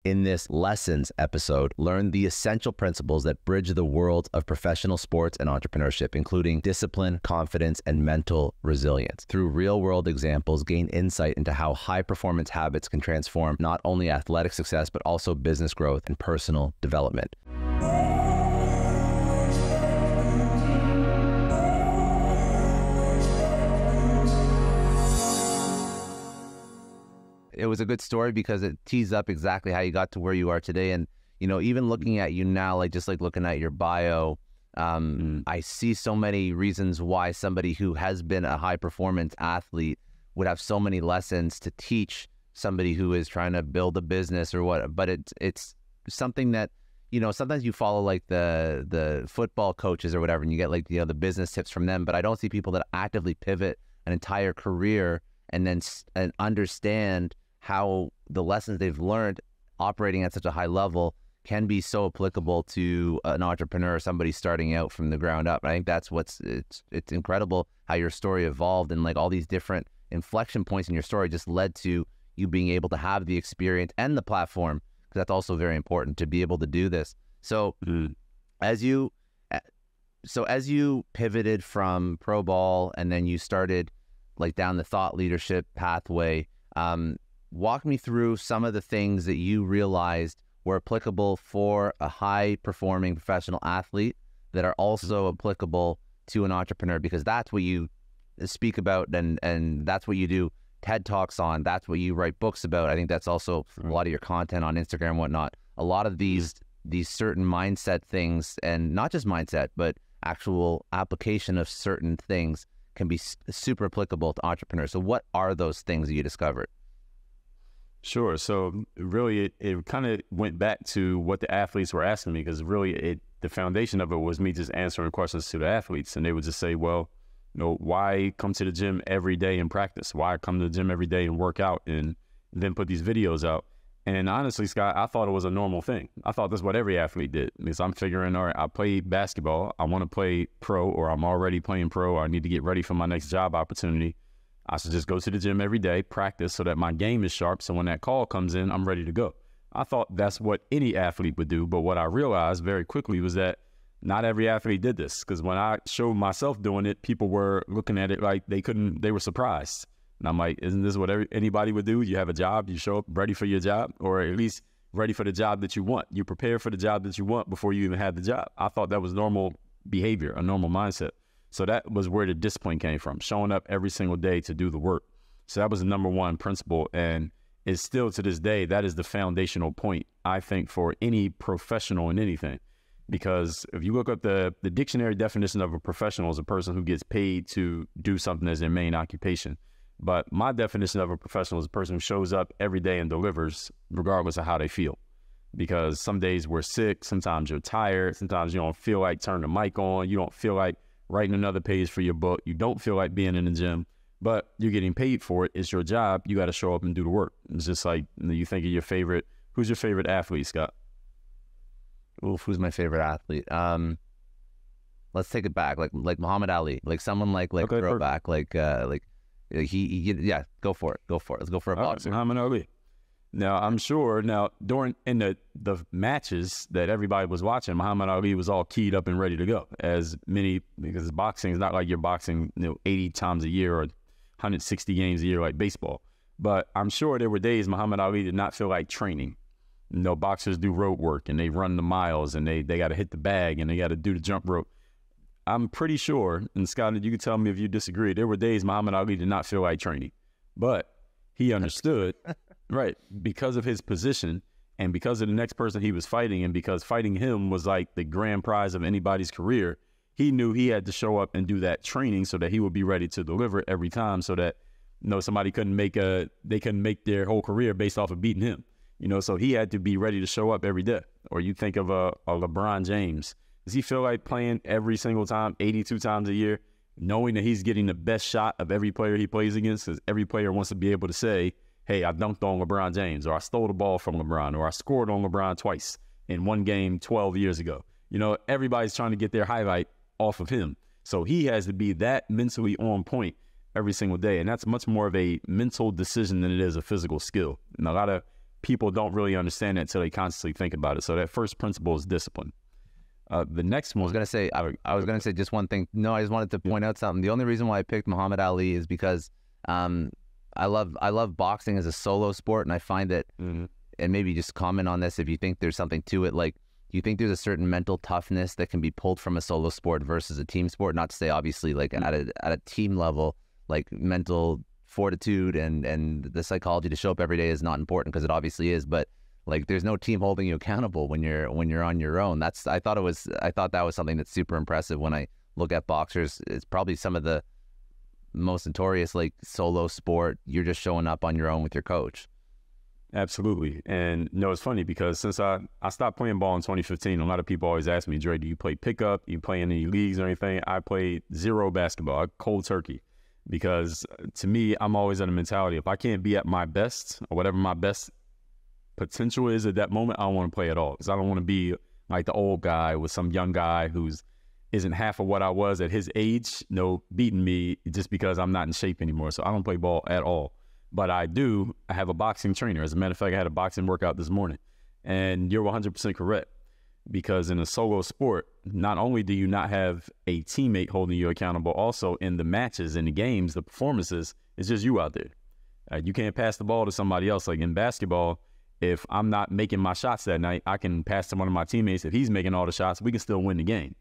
In this lessons episode, learn the essential principles that bridge the worlds of professional sports and entrepreneurship, including discipline, confidence, and mental resilience. Through real-world examples, gain insight into how high-performance habits can transform not only athletic success, but also business growth and personal development. It was a good story because it tees up exactly how you got to where you are today. And, you know, even looking at you now, like just like looking at your bio, I see so many reasons why somebody who has been a high performance athlete would have so many lessons to teach somebody who is trying to build a business or what. But it's something that, you know, sometimes you follow like the football coaches or whatever, and you get like, you know, the business tips from them. But I don't see people that actively pivot an entire career and then understand how the lessons they've learned operating at such a high level can be so applicable to an entrepreneur, somebody starting out from the ground up. And I think that's it's incredible how your story evolved, and like all these different inflection points in your story just led to you being able to have the experience and the platform, because that's also very important to be able to do this. So as you pivoted from pro ball and then you started like down the thought leadership pathway, walk me through some of the things that you realized were applicable for a high-performing professional athlete that are also applicable to an entrepreneur, because that's what you speak about and that's what you do TED Talks on. That's what you write books about. I think that's also a lot of your content on Instagram and whatnot. A lot of these certain mindset things, and not just mindset, but actual application of certain things can be super applicable to entrepreneurs. So what are those things that you discovered? Sure. So really, it kind of went back to what the athletes were asking me, because really the foundation of it was me just answering questions to the athletes. And they would just say, well, you know, why come to the gym every day and practice? Why come to the gym every day and work out and then put these videos out? And honestly, Scott, I thought it was a normal thing. I thought that's what every athlete did. Because I'm figuring, all right, I play basketball. I want to play pro, or I'm already playing pro, or I need to get ready for my next job opportunity. I should just go to the gym every day, practice so that my game is sharp. So when that call comes in, I'm ready to go. I thought that's what any athlete would do. But what I realized very quickly was that not every athlete did this. Because when I showed myself doing it, people were looking at it like they were surprised. And I'm like, isn't this what anybody would do? You have a job, you show up ready for your job, or at least ready for the job that you want. You prepare for the job that you want before you even had the job. I thought that was normal behavior, a normal mindset. So that was where the discipline came from, showing up every single day to do the work. So that was the number one principle. And it's still to this day, that is the foundational point, I think, for any professional in anything. Because if you look up the dictionary definition of a professional is a person who gets paid to do something as their main occupation. But my definition of a professional is a person who shows up every day and delivers regardless of how they feel. Because some days we're sick, sometimes you're tired, sometimes you don't feel like turning the mic on, you don't feel like writing another page for your book, you don't feel like being in the gym, but you're getting paid for it. It's your job. You got to show up and do the work. It's just like, you think of who's your favorite athlete, Scott? Oof, who's my favorite athlete? Let's take it back. Like Muhammad Ali, like someone like okay, throwback, yeah, go for it. Let's go for a boxer. Muhammad Ali. Now, I'm sure during the matches that everybody was watching, Muhammad Ali was all keyed up and ready to go, because boxing is not like you're boxing 80 times a year or 160 games a year like baseball. But I'm sure there were days Muhammad Ali did not feel like training. Boxers do road work and they run the miles and they got to hit the bag and they got to do the jump rope. I'm pretty sure, and Scott, you can tell me if you disagree, there were days Muhammad Ali did not feel like training. But he understood, right, because of his position and because of the next person he was fighting, and because fighting him was like the grand prize of anybody's career, he knew he had to show up and do that training so that he would be ready to deliver every time, so that somebody couldn't make their whole career based off of beating him. So he had to be ready to show up every day. Or you think of a LeBron James. Does he feel like playing every single time, 82 times a year, knowing that he's getting the best shot of every player he plays against? Because every player wants to be able to say, hey, I dunked on LeBron James, or I stole the ball from LeBron, or I scored on LeBron twice in one game 12 years ago. Everybody's trying to get their highlight off of him. So he has to be that mentally on point every single day. And that's much more of a mental decision than it is a physical skill. And a lot of people don't really understand that until they constantly think about it. So that first principle is discipline. The next one, I was gonna say just one thing. No, I just wanted to point out something. The only reason why I picked Muhammad Ali is because I love boxing as a solo sport, and I find that, and maybe just comment on this if you think there's something to it. Like, do you think there's a certain mental toughness that can be pulled from a solo sport versus a team sport? Not to say obviously like at a team level, like mental fortitude and the psychology to show up every day is not important, because it obviously is, but like there's no team holding you accountable when you're on your own. I thought that was something that's super impressive when I look at boxers. It's probably some of the most notorious like solo sport. You're just showing up on your own with your coach. Absolutely. And it's funny because since I stopped playing ball in 2015, a lot of people always ask me, Dre, do you play pickup? Do you play in any leagues or anything? I played zero basketball, cold turkey, because to me, I'm always in a mentality, if I can't be at my best or whatever my best potential is at that moment, I don't want to play at all, because I don't want to be like the old guy with some young guy who's isn't half of what I was at his age, beating me just because I'm not in shape anymore. So I don't play ball at all. But I have a boxing trainer. As a matter of fact, I had a boxing workout this morning. And you're 100% correct, because in a solo sport, not only do you not have a teammate holding you accountable, also in the matches, in the games, the performances, it's just you out there. You can't pass the ball to somebody else. Like in basketball, if I'm not making my shots that night, I can pass to one of my teammates. If he's making all the shots, we can still win the game.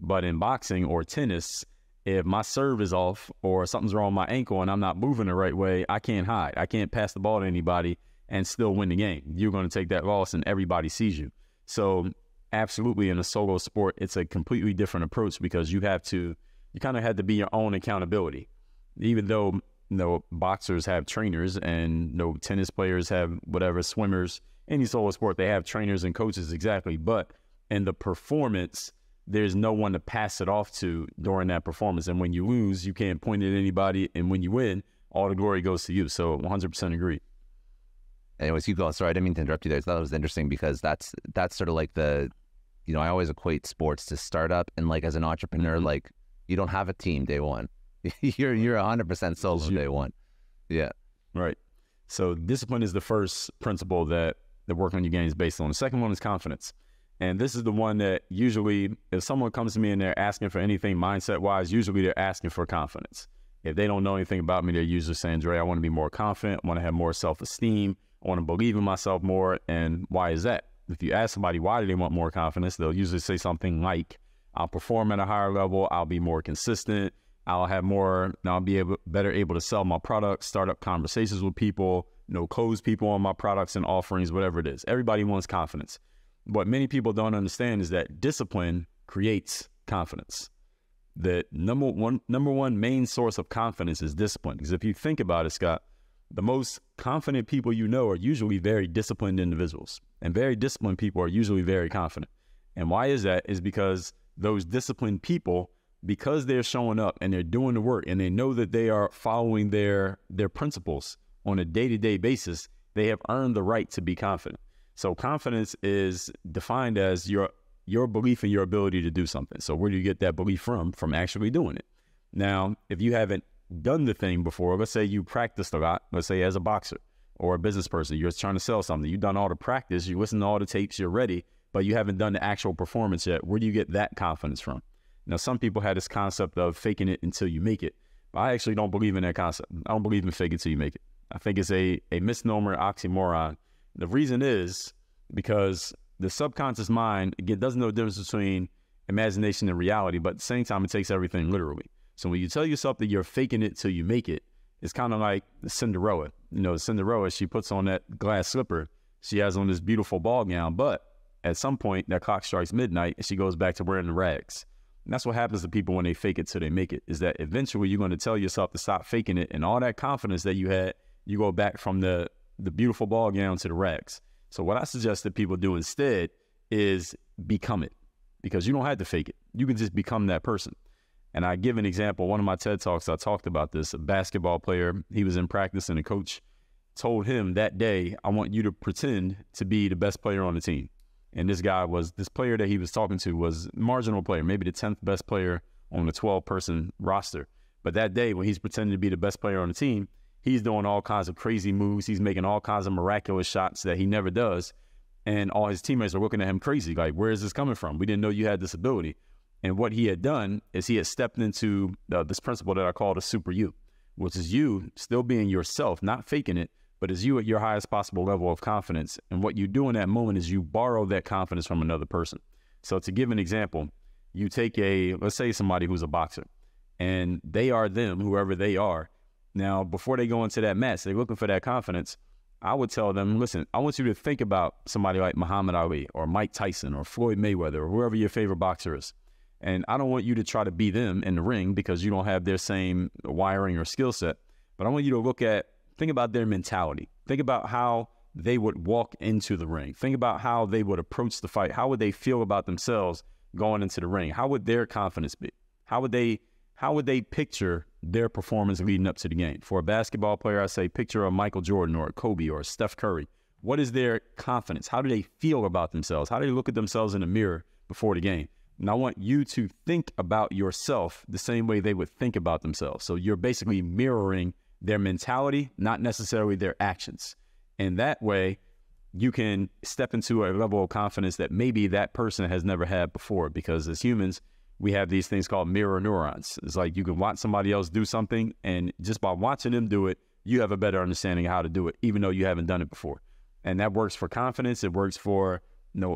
But in boxing or tennis, if my serve is off or something's wrong with my ankle and I'm not moving the right way, I can't hide. I can't pass the ball to anybody and still win the game. You're going to take that loss and everybody sees you. So absolutely, in a solo sport, it's a completely different approach, because you kind of had to be your own accountability. Even though boxers have trainers and tennis players have whatever, swimmers, any solo sport, they have trainers and coaches, exactly. But in the performance, there's no one to pass it off to during that performance. And when you lose, you can't point at anybody. And when you win, all the glory goes to you. So 100% agree. Anyways, you go. Sorry, I didn't mean to interrupt you there. I thought it was interesting, because that's sort of like I always equate sports to startup. And like as an entrepreneur, like you don't have a team day one. you're 100% solo day one. Yeah. Right. So discipline is the first principle that the work on your game is based on. The second one is confidence. And this is the one that usually, if someone comes to me and they're asking for anything mindset-wise, usually they're asking for confidence. If they don't know anything about me, they're usually saying, Dre, I want to be more confident. I want to have more self-esteem. I want to believe in myself more. And why is that? If you ask somebody why do they want more confidence, they'll usually say something like, I'll perform at a higher level. I'll be more consistent. I'll be better able to sell my products, start up conversations with people, close people on my products and offerings, whatever it is. Everybody wants confidence. What many people don't understand is that discipline creates confidence. The number one main source of confidence is discipline. Because if you think about it, Scott, the most confident people are usually very disciplined individuals. And very disciplined people are usually very confident. And why is that? Is because those disciplined people, because they're showing up and they're doing the work and they know that they are following their principles on a day-to-day basis, they have earned the right to be confident. So confidence is defined as your belief in your ability to do something. So where do you get that belief from? From actually doing it. Now, if you haven't done the thing before, let's say you practiced a lot, let's say as a boxer or a business person, you're trying to sell something. You've done all the practice, you listen to all the tapes, you're ready, but you haven't done the actual performance yet. Where do you get that confidence from? Now, some people have this concept of faking it until you make it. But I actually don't believe in that concept. I don't believe in fake it till you make it. I think it's a misnomer, oxymoron. The reason is because the subconscious mind doesn't know the difference between imagination and reality, but at the same time, it takes everything literally. So when you tell yourself that you're faking it till you make it, it's kind of like Cinderella. Cinderella, she puts on that glass slipper. She has on this beautiful ball gown, but at some point, that clock strikes midnight and she goes back to wearing the rags. And that's what happens to people when they fake it till they make it, is that eventually you're going to tell yourself to stop faking it, and all that confidence that you had, you go back from the beautiful ball gown to the rags. So what I suggest that people do instead is become it, because you don't have to fake it. You can just become that person. And I give an example. One of my TED Talks, I talked about this. A basketball player, he was in practice and the coach told him that day, I want you to pretend to be the best player on the team. And this player that he was talking to was a marginal player, maybe the 10th best player on the 12-person roster. But that day when he's pretending to be the best player on the team, He's doing all kinds of crazy moves. He's making all kinds of miraculous shots that he never does. And all his teammates are looking at him crazy. Like, where is this coming from? We didn't know you had this ability. And what he had done is he had stepped into this principle that I call the super you, which is you still being yourself, not faking it, but is you at your highest possible level of confidence. And what you do in that moment is you borrow that confidence from another person. So to give an example, you take let's say somebody who's a boxer, and they are them, whoever they are. Now, before they go into that match, they're looking for that confidence. I would tell them, listen, I want you to think about somebody like Muhammad Ali or Mike Tyson or Floyd Mayweather or whoever your favorite boxer is. And I don't want you to try to be them in the ring because you don't have their same wiring or skill set. But I want you to think about their mentality. Think about how they would walk into the ring. Think about how they would approach the fight. How would they feel about themselves going into the ring? How would their confidence be? How would they picture their performance leading up to the game? For a basketball player, I say picture a Michael Jordan or a Kobe or a Steph Curry. What is their confidence? How do they feel about themselves? How do they look at themselves in the mirror before the game? And I want you to think about yourself the same way they would think about themselves. So you're basically mirroring their mentality, not necessarily their actions. And that way, you can step into a level of confidence that maybe that person has never had before. Because as humans, we have these things called mirror neurons. It's like you can watch somebody else do something, and just by watching them do it, you have a better understanding of how to do it, even though you haven't done it before. And that works for confidence. It works for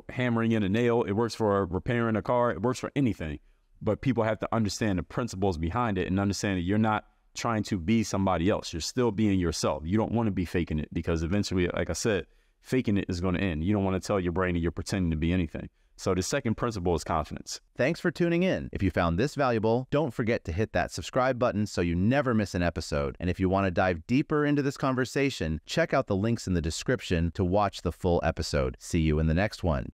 hammering in a nail. It works for repairing a car. It works for anything. But people have to understand the principles behind it and understand that you're not trying to be somebody else. You're still being yourself. You don't want to be faking it because eventually, like I said, faking it is going to end. You don't want to tell your brain that you're pretending to be anything. So the second principle is confidence. Thanks for tuning in. If you found this valuable, don't forget to hit that subscribe button so you never miss an episode. And if you want to dive deeper into this conversation, check out the links in the description to watch the full episode. See you in the next one.